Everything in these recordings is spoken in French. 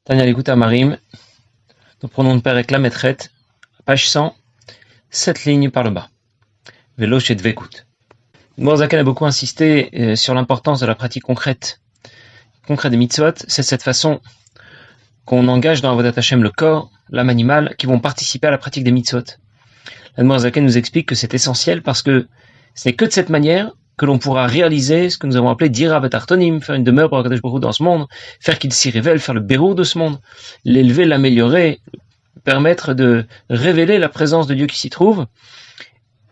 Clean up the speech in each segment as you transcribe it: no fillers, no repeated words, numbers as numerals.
Tania l'écoute à Marim, nous prenons le Père Eklam Etret, page 100, 7 lignes par le bas. Vélo chez Dvekout. Mourazakan a beaucoup insisté sur l'importance de la pratique concrète des mitzvot. C'est de cette façon qu'on engage dans Avodat Hashem le corps, l'âme animale, qui vont participer à la pratique des mitzvot. Mourazakan nous explique que c'est essentiel parce que ce n'est que de cette manière que l'on pourra réaliser ce que nous avons appelé Dira Betartonim, faire une demeure pour Akadosh Baruch Hu dans ce monde, faire qu'il s'y révèle, faire le bérour de ce monde, l'élever, l'améliorer, permettre de révéler la présence de Dieu qui s'y trouve,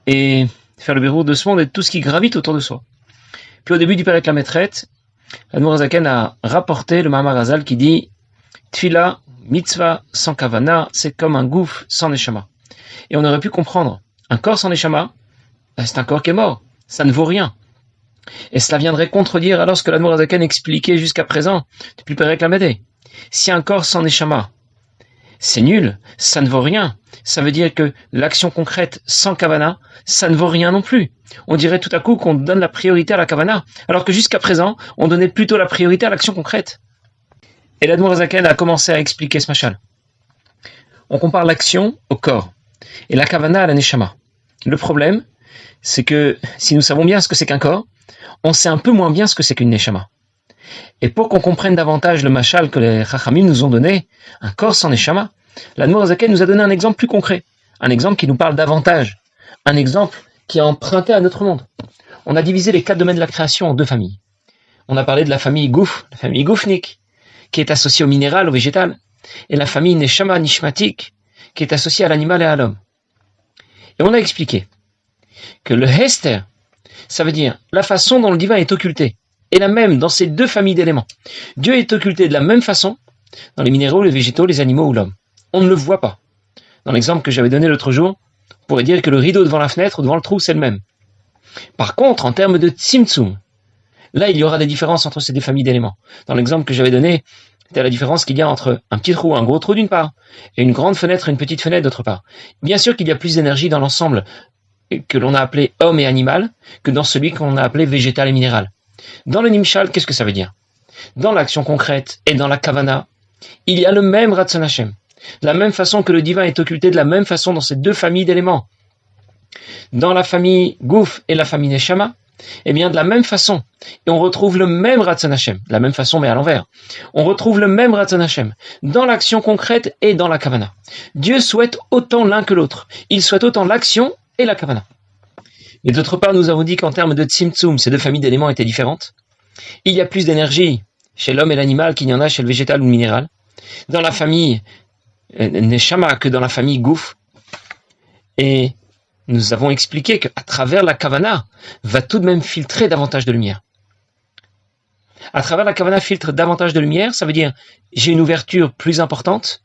et faire le bérour de ce monde et de tout ce qui gravite autour de soi. Puis au début du Père Eklam Etret, Admor Zaken a rapporté le Mahamar Hazal qui dit Tfila, mitzvah sans kavana, c'est comme un gouffre sans neshama. Et on aurait pu comprendre, un corps sans neshama, c'est un corps qui est mort. Ça ne vaut rien. Et cela viendrait contredire alors ce que l'Admor Zaken expliquait jusqu'à présent depuis le Père Eklam Etret. Si un corps sans neshama, c'est nul, ça ne vaut rien. Ça veut dire que l'action concrète sans kavana, ça ne vaut rien non plus. On dirait tout à coup qu'on donne la priorité à la kavana, alors que jusqu'à présent, on donnait plutôt la priorité à l'action concrète. Et l'Admor Zaken a commencé à expliquer ce machal. On compare l'action au corps, et la kavana à la neshama. Le problème, c'est que si nous savons bien ce que c'est qu'un corps, on sait un peu moins bien ce que c'est qu'une neshama. Et pour qu'on comprenne davantage le machal que les chachamim nous ont donné, un corps sans neshama, l'Admor Zaken nous a donné un exemple plus concret, un exemple qui nous parle davantage, un exemple qui est emprunté à notre monde. On a divisé les 4 domaines de la création en 2 familles. On a parlé de la famille Gouf, la famille Goufnik, qui est associée au minéral, au végétal, et la famille Neshama Nishmatik, qui est associée à l'animal et à l'homme. Et on a expliqué que le Hester, ça veut dire la façon dont le divin est occulté, est la même dans ces 2 familles d'éléments. Dieu est occulté de la même façon dans les minéraux, les végétaux, les animaux ou l'homme. On ne le voit pas. Dans l'exemple que j'avais donné l'autre jour, on pourrait dire que le rideau devant la fenêtre ou devant le trou, c'est le même. Par contre, en termes de tzimtzum, là, il y aura des différences entre ces 2 familles d'éléments. Dans l'exemple que j'avais donné, c'était la différence qu'il y a entre un petit trou, un gros trou d'une part, et une grande fenêtre et une petite fenêtre d'autre part. Bien sûr qu'il y a plus d'énergie dans l'ensemble que l'on a appelé homme et animal que dans celui qu'on a appelé végétal et minéral. Dans le Nimshal, qu'est-ce que ça veut dire? Dans l'action concrète et dans la Kavana, il y a le même Ratzon Hashem. De la même façon que le divin est occulté de la même façon dans ces 2 familles d'éléments. Dans la famille Gouf et la famille Neshama, eh bien de la même façon, et on retrouve le même Ratzon Hashem, de la même façon mais à l'envers. On retrouve le même Ratzon Hashem dans l'action concrète et dans la Kavana. Dieu souhaite autant l'un que l'autre. Il souhaite autant l'action et la Kavana. Et d'autre part, nous avons dit qu'en termes de Tzimtzum, ces 2 familles d'éléments étaient différentes. Il y a plus d'énergie chez l'homme et l'animal qu'il y en a chez le végétal ou le minéral. Dans la famille Neshama que dans la famille Gouf. Et nous avons expliqué qu'à travers la Kavana, va tout de même filtrer davantage de lumière. À travers la Kavana filtre davantage de lumière, ça veut dire j'ai une ouverture plus importante.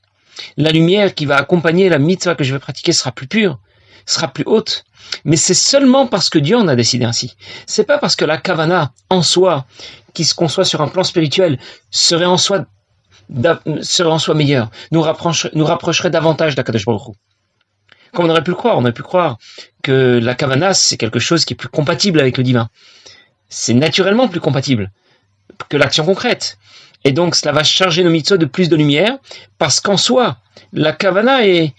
La lumière qui va accompagner la mitzvah que je vais pratiquer sera plus pure, sera plus haute. Mais c'est seulement parce que Dieu en a décidé ainsi. C'est pas parce que la Kavana en soi, qui se conçoit sur un plan spirituel, serait en soi meilleur, nous rapprocherait davantage d'Akadosh Baruch Hu. Comme on aurait pu le croire, que la Kavana, c'est quelque chose qui est plus compatible avec le divin. C'est naturellement plus compatible que l'action concrète. Et donc, cela va charger nos mitzvot de plus de lumière, parce qu'en soi, la Kavana est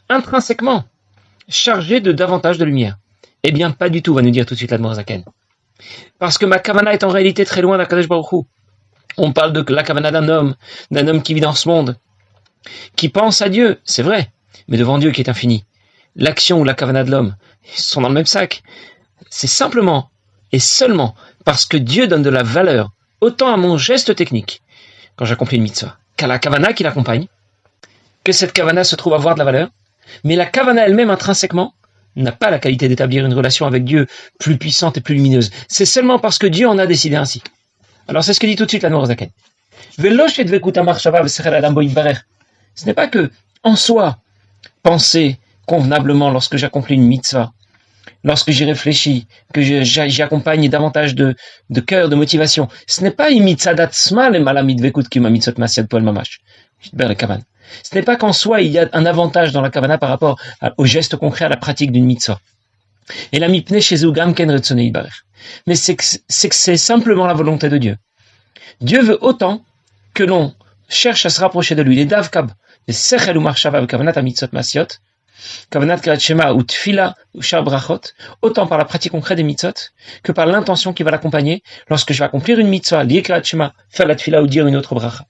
intrinsèquement chargée de davantage de lumière. Eh bien, pas du tout, va nous dire tout de suite l'Admor Zaken. Parce que ma Kavana est en réalité très loin d'Akadosh Baruch Hu. On parle de la Kavana d'un homme qui vit dans ce monde, qui pense à Dieu, c'est vrai, mais devant Dieu qui est infini. L'action ou la Kavana de l'homme sont dans le même sac. C'est simplement et seulement parce que Dieu donne de la valeur autant à mon geste technique, quand j'accomplis une mitzvah, qu'à la Kavana qui l'accompagne, que cette Kavana se trouve avoir de la valeur, mais la Kavana elle-même intrinsèquement n'a pas la qualité d'établir une relation avec Dieu plus puissante et plus lumineuse. C'est seulement parce que Dieu en a décidé ainsi. Alors c'est ce que dit tout de suite l'Admor Zaken. Ce n'est pas que, en soi, penser convenablement lorsque j'accomplis une mitzvah, lorsque j'y réfléchis, que j'y accompagne davantage de cœur, de motivation. Ce n'est pas une mitzvah d'atzma, les malamid vekut qui ma mitzvot masiad poel mamash. Ce n'est pas qu'en soi il y a un avantage dans la kavana par rapport au geste concret, à la pratique d'une mitzvah. Et la mipne chez Ugam ken retsonei yibarech. Mais c'est que c'est simplement la volonté de Dieu. Dieu veut autant que l'on cherche à se rapprocher de lui, les davkab, les sechel ou marshava, kavanat amitzot masiot, kavanat kirat shema ou tfila ou shar brachot, autant par la pratique concrète des mitzvot que par l'intention qui va l'accompagner lorsque je vais accomplir une mitzvah, lier kirat shema, faire la tfila ou dire une autre bracha.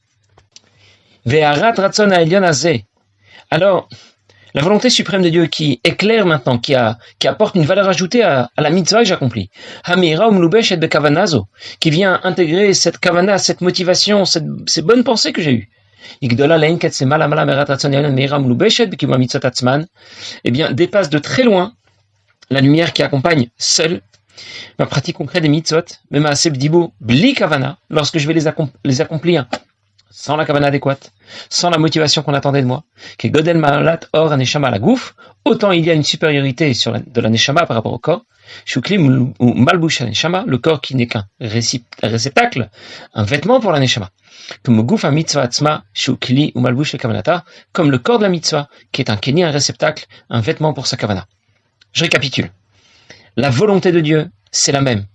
Ve'arat ratzon ha'elyon hazeh. Alors, la volonté suprême de Dieu qui éclaire maintenant, qui apporte une valeur ajoutée à la mitzvah que j'accomplis. Hamira umlubesh et bekavanazo, qui vient intégrer cette kavana, cette motivation, ces bonnes pensées que j'ai eues. Igdola lein ketsema la mala merat ratzon ha'elyon meira umlubeshet bekima mitzvot atzman, eh bien, dépasse de très loin la lumière qui accompagne seule ma pratique concrète des mitzvot, même à sebdibo bli kavana, lorsque je vais les accomplir sans la kavana adéquate, sans la motivation qu'on attendait de moi, que godel ma'alat or aneshama la gouf, autant il y a une supériorité de la neshama par rapport au corps, shuklim ou malbush aneshama, le corps qui n'est qu'un réceptacle, un vêtement pour la neshama, comme gouf a mitzvah atzma, shukli ou malbush le kavanata, comme le corps de la mitzvah, qui est un keni, un réceptacle, un vêtement pour sa kavana. Je récapitule. La volonté de Dieu, c'est la même,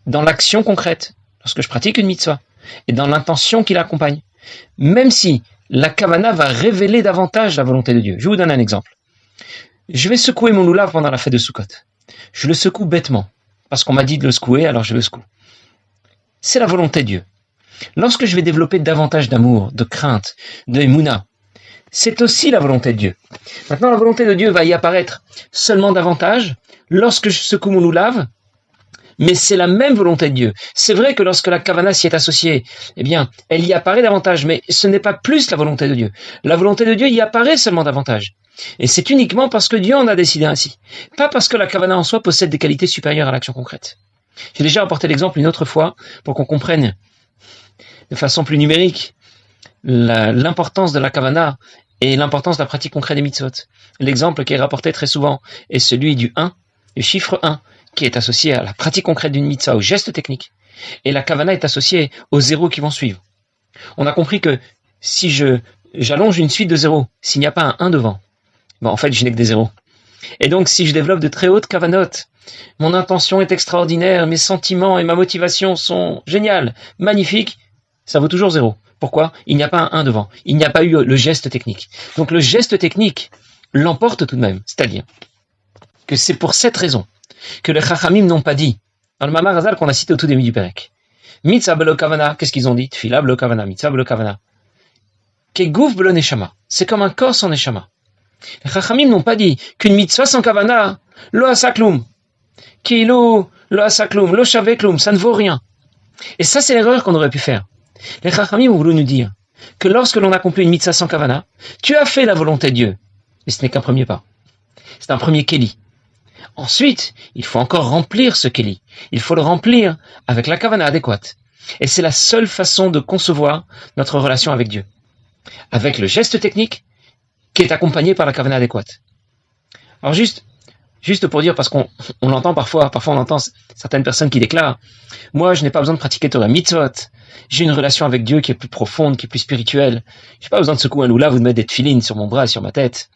dans l'action concrète, lorsque je pratique une mitzvah, et dans l'intention qui l'accompagne. Même si la kavana va révéler davantage la volonté de Dieu. Je vous donne un exemple. Je vais secouer mon loulav pendant la fête de Sukkot. Je le secoue bêtement, parce qu'on m'a dit de le secouer, alors je le secoue. C'est la volonté de Dieu. Lorsque je vais développer davantage d'amour, de crainte, de émouna, c'est aussi la volonté de Dieu. Maintenant, la volonté de Dieu va y apparaître seulement davantage lorsque je secoue mon loulav, mais c'est la même volonté de Dieu. C'est vrai que lorsque la kavana s'y est associée, eh bien, elle y apparaît davantage, mais ce n'est pas plus la volonté de Dieu. La volonté de Dieu y apparaît seulement davantage. Et c'est uniquement parce que Dieu en a décidé ainsi. Pas parce que la kavana en soi possède des qualités supérieures à l'action concrète. J'ai déjà apporté l'exemple une autre fois pour qu'on comprenne de façon plus numérique l'importance de la kavana et l'importance de la pratique concrète des mitzvot. L'exemple qui est rapporté très souvent est celui du 1, du chiffre 1, qui est associé à la pratique concrète d'une mitzvah, au geste technique. Et la kavana est associée aux zéros qui vont suivre. On a compris que si j'allonge une suite de zéros, s'il n'y a pas un 1 devant, en fait, je n'ai que des zéros. Et donc, si je développe de très hautes kavanotes, mon intention est extraordinaire, mes sentiments et ma motivation sont géniales, magnifiques, ça vaut toujours 0. Pourquoi ? Il n'y a pas un 1 devant. Il n'y a pas eu le geste technique. Donc, le geste technique l'emporte tout de même. C'est-à-dire que c'est pour cette raison que les Chachamim n'ont pas dit, dans le Mamar Hazal qu'on a cité au tout début du Perek, Mitzvah belo kavana, qu'est-ce qu'ils ont dit? Tfila belo kavana, mitzvah belo kavana. Kegouf belo neshama. C'est comme un corps sans neshama. Les Chachamim n'ont pas dit qu'une mitzvah sans kavana, lo asakloum, kilo, lo asakloum, lo shavekloum, ça ne vaut rien. Et ça, c'est l'erreur qu'on aurait pu faire. Les Chachamim ont voulu nous dire que lorsque l'on accomplit une mitzvah sans kavana, tu as fait la volonté de Dieu. Et ce n'est qu'un premier pas. C'est un premier keli. Ensuite, il faut encore remplir ce keli. Il faut le remplir avec la kavana adéquate. Et c'est la seule façon de concevoir notre relation avec Dieu. Avec le geste technique qui est accompagné par la kavana adéquate. Alors juste pour dire, parce qu'on l'entend parfois on entend certaines personnes qui déclarent « Moi, je n'ai pas besoin de pratiquer Torah mitzvot. J'ai une relation avec Dieu qui est plus profonde, qui est plus spirituelle. Je n'ai pas besoin de secouer un loulav ou de mettre des tefilines sur mon bras et sur ma tête. »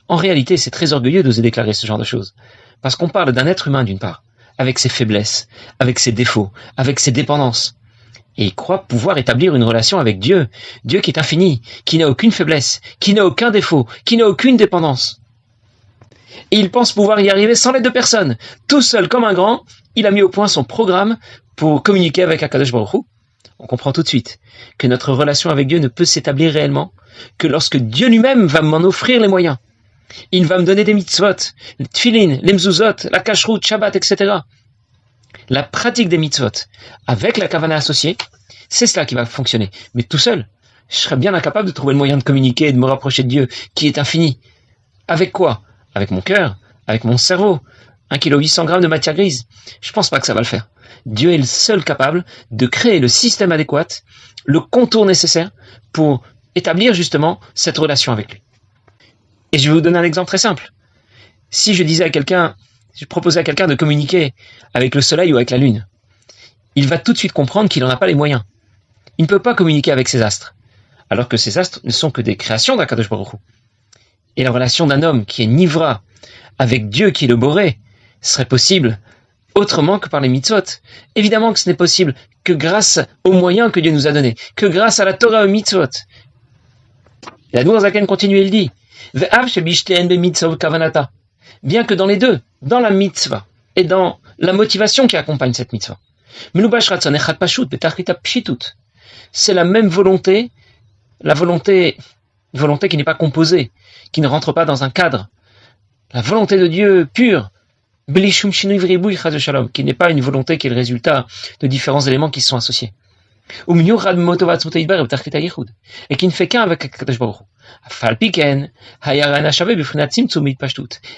En réalité, c'est très orgueilleux d'oser déclarer ce genre de choses. Parce qu'on parle d'un être humain d'une part, avec ses faiblesses, avec ses défauts, avec ses dépendances. Et il croit pouvoir établir une relation avec Dieu. Dieu qui est infini, qui n'a aucune faiblesse, qui n'a aucun défaut, qui n'a aucune dépendance. Et il pense pouvoir y arriver sans l'aide de personne. Tout seul comme un grand, il a mis au point son programme pour communiquer avec Akadosh Baruch Hu. On comprend tout de suite que notre relation avec Dieu ne peut s'établir réellement que lorsque Dieu lui-même va m'en offrir les moyens. Il va me donner des mitzvot, les tfilin, les mzuzot, la kashrut, Shabbat, etc. La pratique des mitzvot avec la kavana associée, c'est cela qui va fonctionner. Mais tout seul, je serais bien incapable de trouver le moyen de communiquer et de me rapprocher de Dieu, qui est infini. Avec quoi ? Avec mon cœur, avec mon cerveau, 1,8 kg de matière grise. Je pense pas que ça va le faire. Dieu est le seul capable de créer le système adéquat, le contour nécessaire pour établir justement cette relation avec lui. Et je vais vous donner un exemple très simple. Si je proposais à quelqu'un de communiquer avec le soleil ou avec la lune, il va tout de suite comprendre qu'il n'en a pas les moyens. Il ne peut pas communiquer avec ces astres, alors que ces astres ne sont que des créations d'Akadosh Baruch Hu. Et la relation d'un homme qui est nivra avec Dieu qui est le boré serait possible autrement que par les mitzvot. Évidemment que ce n'est possible que grâce aux moyens que Dieu nous a donnés, que grâce à la Torah et aux mitzvot. Et l'Admour Zaken continue et il dit, Ve'av shebishteen bemitzvah kavanata. Bien que dans les deux, dans la mitzvah et dans la motivation qui accompagne cette mitzvah. Menubash ratzon echad pashut betachlita pshitut. C'est la même volonté, la volonté qui n'est pas composée, qui ne rentre pas dans un cadre. La volonté de Dieu pure, belishum shinui v'ribui chas v'shalom, qui n'est pas une volonté qui est le résultat de différents éléments qui se sont associés. Et qui ne fait qu'un avec Akadosh Baruch Hu.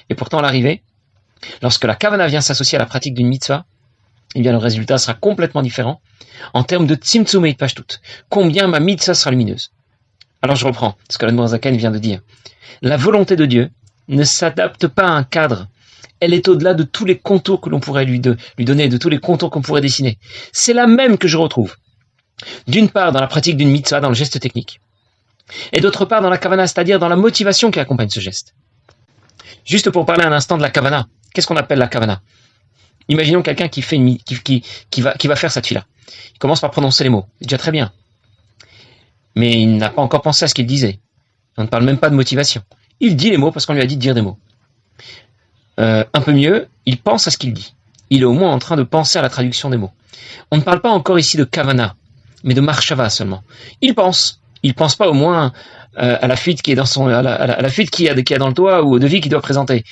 Et pourtant, à l'arrivée, lorsque la kavana vient s'associer à la pratique d'une mitzvah, eh bien, le résultat sera complètement différent en termes de tzimtzum et pashtut. Combien ma mitzvah sera lumineuse. Alors, je reprends ce que l'Admour Zaken vient de dire. La volonté de Dieu ne s'adapte pas à un cadre. Elle est au-delà de tous les contours que l'on pourrait lui donner, de tous les contours qu'on pourrait dessiner. C'est la même que je retrouve. D'une part, dans la pratique d'une mitzvah, dans le geste technique. Et d'autre part, dans la kavana, c'est-à-dire dans la motivation qui accompagne ce geste. Juste pour parler un instant de la kavana. Qu'est-ce qu'on appelle la kavana? Imaginons quelqu'un qui fait qui va faire cette fila. Il commence par prononcer les mots. C'est déjà très bien. Mais il n'a pas encore pensé à ce qu'il disait. On ne parle même pas de motivation. Il dit les mots parce qu'on lui a dit de dire des mots. Un peu mieux, il pense à ce qu'il dit. Il est au moins en train de penser à la traduction des mots. On ne parle pas encore ici de kavana, mais de marshava seulement. Il pense pas au moins à la fuite qui est dans à la fuite qu'il y a dans le toit ou au devis qu'il doit présenter.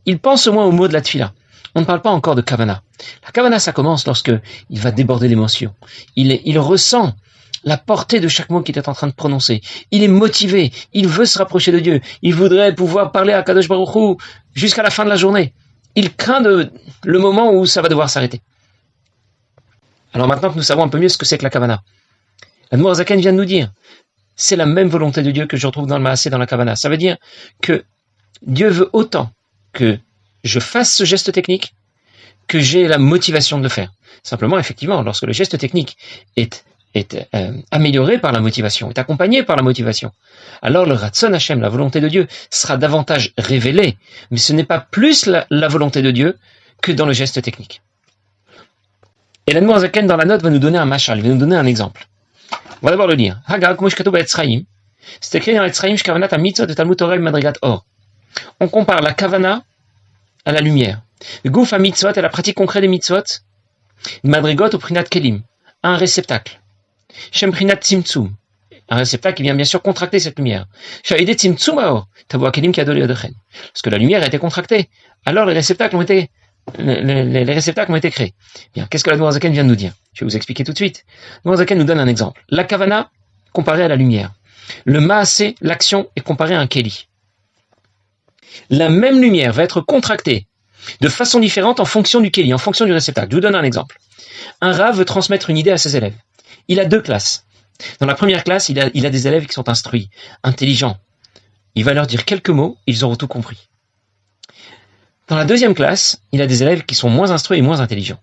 Il pense au moins au mot de la tefila. On ne parle pas encore de kavana. La kavana, ça commence lorsque il va déborder l'émotion. Il ressent la portée de chaque mot qu'il est en train de prononcer. Il est motivé. Il veut se rapprocher de Dieu. Il voudrait pouvoir parler à Kadosh Baruch Hu jusqu'à la fin de la journée. Il craint le moment où ça va devoir s'arrêter. Alors maintenant que nous savons un peu mieux ce que c'est que la kavana, l'Admour Zaken vient de nous dire, c'est la même volonté de Dieu que je retrouve dans le Maasé, dans la kavana. Ça veut dire que Dieu veut autant que je fasse ce geste technique que j'ai la motivation de le faire. Simplement, effectivement, lorsque le geste technique est amélioré par la motivation, est accompagné par la motivation, alors le Ratzon Hashem, la volonté de Dieu, sera davantage révélée, mais ce n'est pas plus la volonté de Dieu que dans le geste technique. Et l'Admour Zaken, dans la note, va nous donner un mashal, va nous donner un exemple. On va d'abord le lire. C'est écrit dans Etzraïm, Shkavanat HaMitzvot de Talmud Torah Madrigat Or. On compare la kavana à la lumière. Le gouf HaMitzvot est la pratique concrète des mitzvot, Madrigot au Prinat Kelim, un réceptacle. Shem Prinat Tzimtzum, un réceptacle qui vient bien sûr contracter cette lumière. Sha'idé Tzimtzum Aor, Tavo Kelim Kadol Yodechen. Parce que la lumière a été contractée. Alors les réceptacles ont été créés. Bien, qu'est-ce que l'Admour Zaken vient de nous dire? Je vais vous expliquer tout de suite. L'Admour Zaken nous donne un exemple. La kavana comparée à la lumière. Le maasé, l'action, est comparée à un keli. La même lumière va être contractée de façon différente en fonction du keli, en fonction du réceptacle. Je vous donne un exemple. Un rav veut transmettre une idée à ses élèves. Il a 2 classes. Dans la première classe, il a des élèves qui sont instruits, intelligents. Il va leur dire quelques mots, ils auront tout compris. Dans la deuxième classe, il a des élèves qui sont moins instruits et moins intelligents.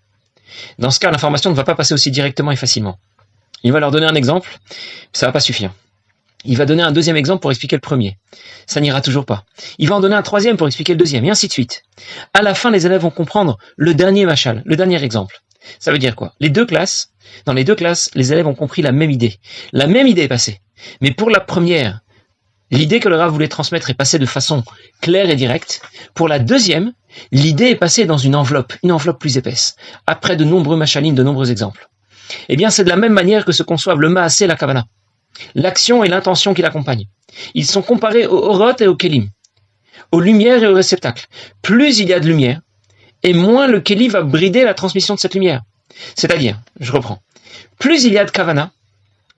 Dans ce cas, l'information ne va pas passer aussi directement et facilement. Il va leur donner un exemple, ça va pas suffire. Il va donner un deuxième exemple pour expliquer le premier. Ça n'ira toujours pas. Il va en donner un troisième pour expliquer le deuxième, et ainsi de suite. À la fin, les élèves vont comprendre le dernier machal, le dernier exemple. Ça veut dire quoi? Dans les deux classes, les élèves ont compris la même idée. La même idée est passée. Mais pour la première, l'idée que le Rav voulait transmettre est passée de façon claire et directe. Pour la deuxième, l'idée est passée dans une enveloppe plus épaisse, après de nombreux machalim, de nombreux exemples. Eh bien, c'est de la même manière que se conçoivent le maasé et la kavana. L'action et l'intention qui l'accompagnent. Ils sont comparés au orot et au kelim, aux lumières et aux réceptacles. Plus il y a de lumière, et moins le keli va brider la transmission de cette lumière. C'est-à-dire, je reprends, plus il y a de kavana,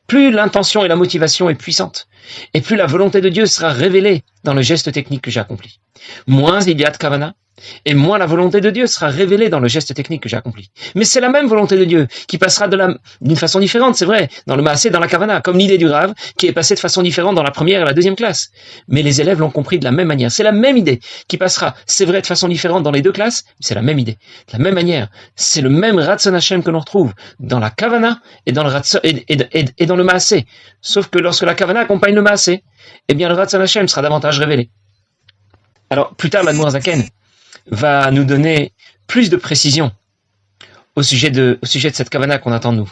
plus l'intention et la motivation est puissante, et plus la volonté de Dieu sera révélée dans le geste technique que j'ai accompli. Moins il y a de kavana, et moins la volonté de Dieu sera révélée dans le geste technique que j'ai accompli. Mais c'est la même volonté de Dieu qui passera d'une façon différente, c'est vrai, dans le maasé, dans la kavana, comme l'idée du Rav qui est passée de façon différente dans la première et la deuxième classe. Mais les élèves l'ont compris de la même manière. C'est la même idée qui passera, c'est vrai, de façon différente dans les 2 classes, mais c'est la même idée. De la même manière, c'est le même Ratzon Hashem que l'on retrouve dans la kavana et dans le maasé. Sauf que lorsque la kavana accompagne le maasé, eh bien le Ratzon Hashem sera davantage révélé. Alors, plus tard, l'Admour Zaken va nous donner plus de précision au sujet de cette kavana qu'on attend de nous.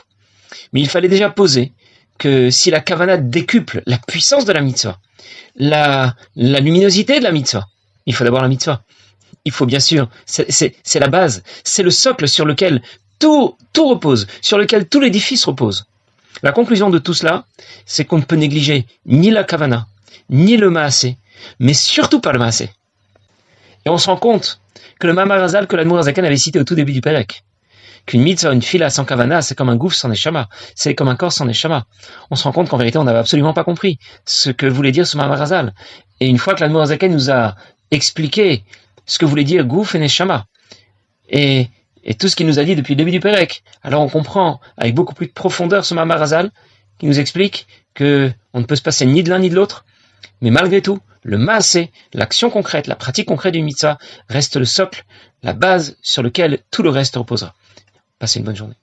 Mais il fallait déjà poser que si la kavana décuple la puissance de la mitzvah, la luminosité de la mitzvah, il faut d'abord la mitzvah. Il faut bien sûr, c'est la base, c'est le socle sur lequel tout repose, sur lequel tout l'édifice repose. La conclusion de tout cela, c'est qu'on ne peut négliger ni la kavana, ni le maasé, mais surtout pas le maasé. Et on se rend compte que le Mamar Hazal que l'Admour Hazaken avait cité au tout début du Pérec, qu'une mitzvah, une fila sans kavana, c'est comme un gouffre sans neshama, c'est comme un corps sans neshama. On se rend compte qu'en vérité, on n'avait absolument pas compris ce que voulait dire ce Mamar Hazal. Et une fois que l'Admour Hazaken nous a expliqué ce que voulait dire gouffre et neshama, et tout ce qu'il nous a dit depuis le début du Pérec, alors on comprend avec beaucoup plus de profondeur ce Mamar Hazal qui nous explique que on ne peut se passer ni de l'un ni de l'autre, mais malgré tout, le maasé, l'action concrète, la pratique concrète du mitzvah reste le socle, la base sur lequel tout le reste reposera. Passez une bonne journée.